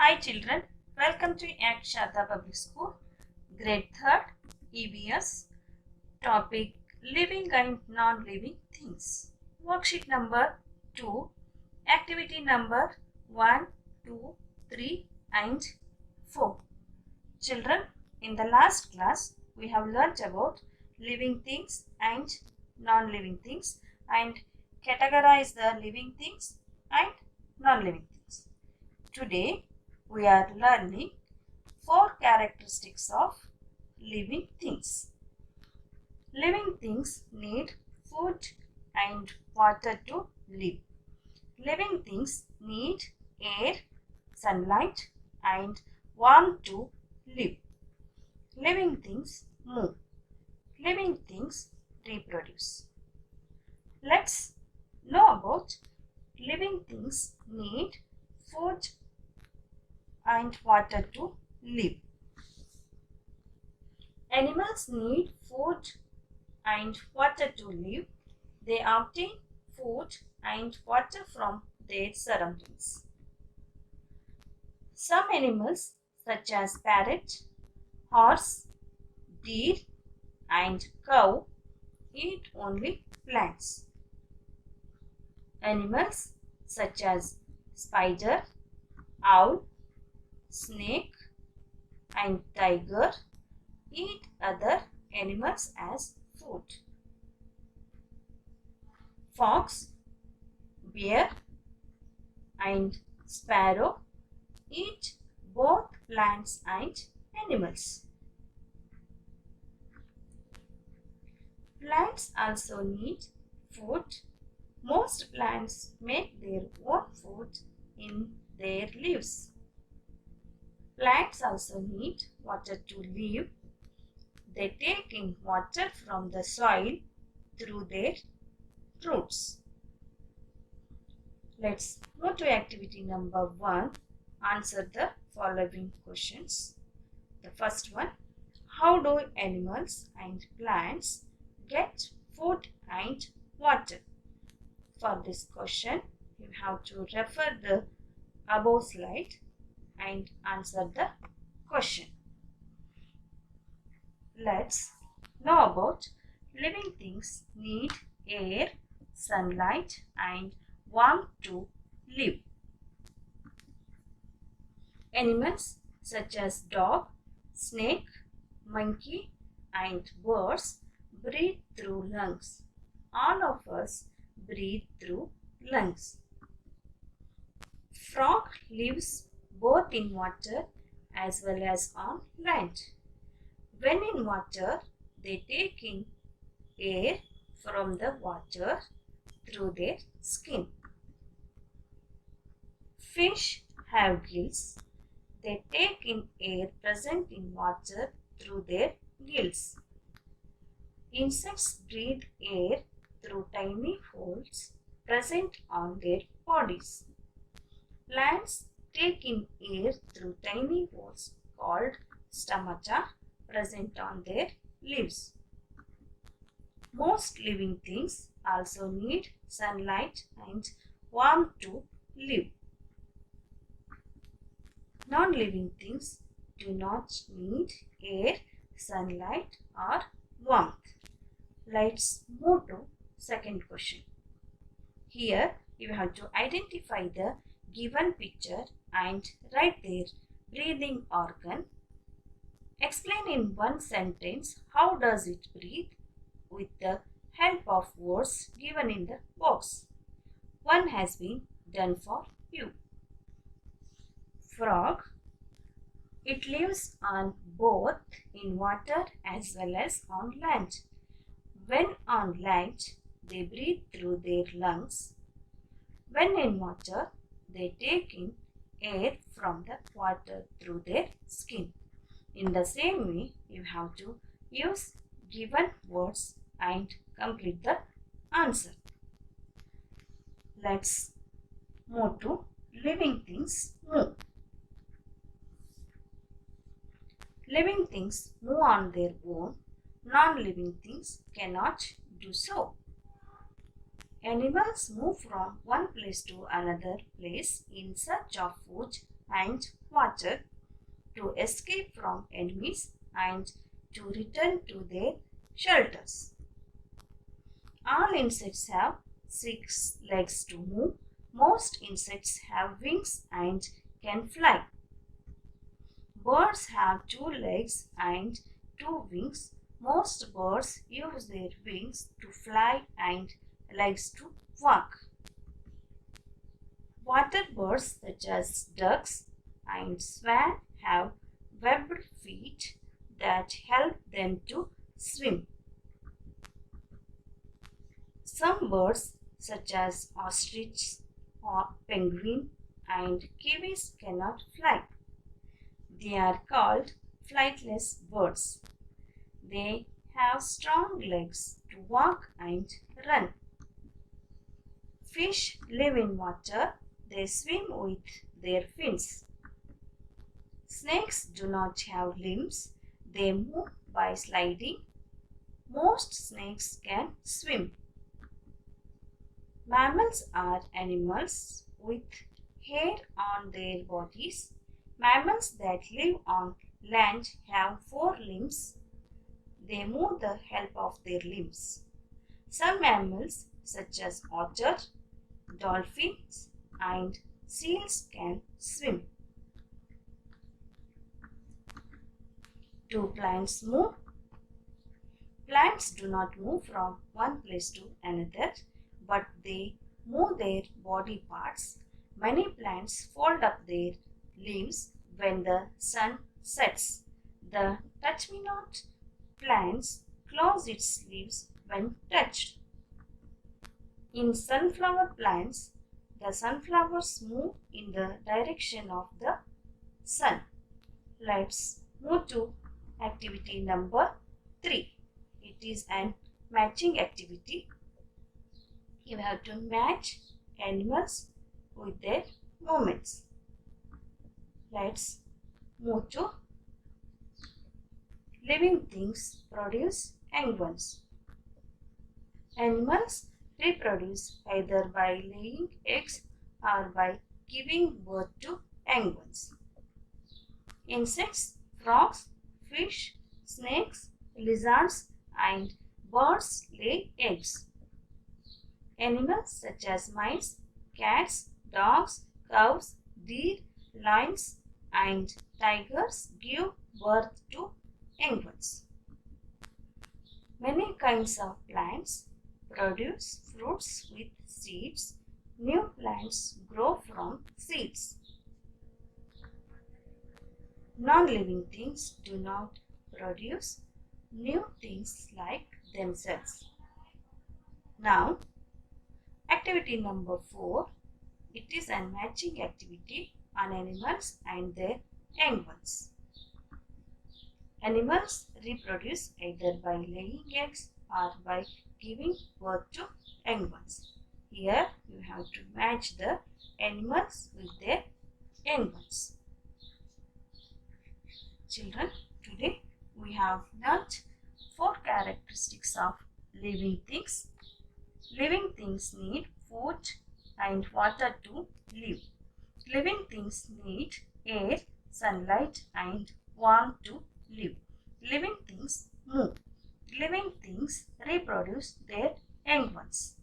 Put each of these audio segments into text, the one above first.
Hi children, welcome to Yakshata Public School, Grade 3rd, EVS, topic Living and Non-Living Things. Worksheet number 2, activity number 1, 2, 3 and 4. Children, in the last class, we have learnt about living things and non-living things and categorize the living things and non-living things. Today, we are learning 4 characteristics of living things. Living things need food and water to live. Living things need air, sunlight and warmth to live. Living things move. Living things reproduce. Let's know about living things need food and water to live. Animals need food and water to live. They obtain food and water from their surroundings. Some animals such as parrot, horse, deer and cow eat only plants. Animals such as spider, owl, snake and tiger eat other animals as food. Fox, bear and sparrow eat both plants and animals. Plants also need food. Most plants make their own food in their leaves. Plants also need water to live. They take in water from the soil through their roots. Let's move to activity number 1. Answer the following questions. The first one, how do animals and plants get food and water? For this question, you have to refer the above slide and answer the question. Let's know about living things need air, sunlight and warmth to live. Animals such as dog, snake, monkey and birds breathe through lungs. All of us breathe through lungs. Frog lives both in water as well as on land. When in water, they take in air from the water through their skin. Fish have gills. They take in air present in water through their gills. Insects breathe air through tiny holes present on their bodies. Plants take in air through tiny holes called stomata present on their leaves. Most living things also need sunlight and warmth to live. Non-living things do not need air, sunlight or warmth. Let's move to second question. Here you have to identify the given picture and write their breathing organ. Explain in one sentence how does it breathe with the help of words given in the box. One has been done for you. Frog. It lives on both in water as well as on land. When on land, they breathe through their lungs. When in water, they take in air from the water through their skin. In the same way, you have to use given words and complete the answer. Let's move to living things move. Living things move on their own. Non-living things cannot do so. Animals move from one place to another place in search of food and water to escape from enemies and to return to their shelters. All insects have 6 legs to move. Most insects have wings and can fly. Birds have 2 legs and 2 wings. Most birds use their wings to fly and legs to walk. Water birds such as ducks and swan have webbed feet that help them to swim. Some birds such as ostrich or penguin and kiwis cannot fly. They are called flightless birds. They have strong legs to walk and run. Fish live in water. They swim with their fins. Snakes do not have limbs. They move by sliding. Most snakes can swim. Mammals are animals with hair on their bodies. Mammals that live on land have 4 limbs. They move with the help of their limbs. Some mammals such as otter, dolphins and seals can swim. Do plants move? Plants do not move from one place to another, but they move their body parts. Many plants fold up their leaves when the sun sets. The touch-me-not plants close its leaves when touched. In sunflower plants, the sunflowers move in the direction of the sun. Let's move to activity number 3. It is an matching activity. You have to match animals with their movements. Let's move to living things produce young ones. Animals reproduce either by laying eggs or by giving birth to young ones. Insects, frogs, fish, snakes, lizards and birds lay eggs. Animals such as mice, cats, dogs, cows, deer, lions and tigers give birth to young ones. Many kinds of plants produce fruits with seeds. New plants grow from seeds. Non-living things do not produce new things like themselves. Now, activity number 4. It is a matching activity on animals and their young ones. Animals reproduce either by laying eggs or by giving birth to young ones. Here you have to match the animals with their young ones. Children, today we have learnt 4 characteristics of living things. Living things need food and water to live. Living things need air, sunlight and warmth to live. Living things move. Living things reproduce their young ones.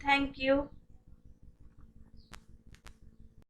Thank you.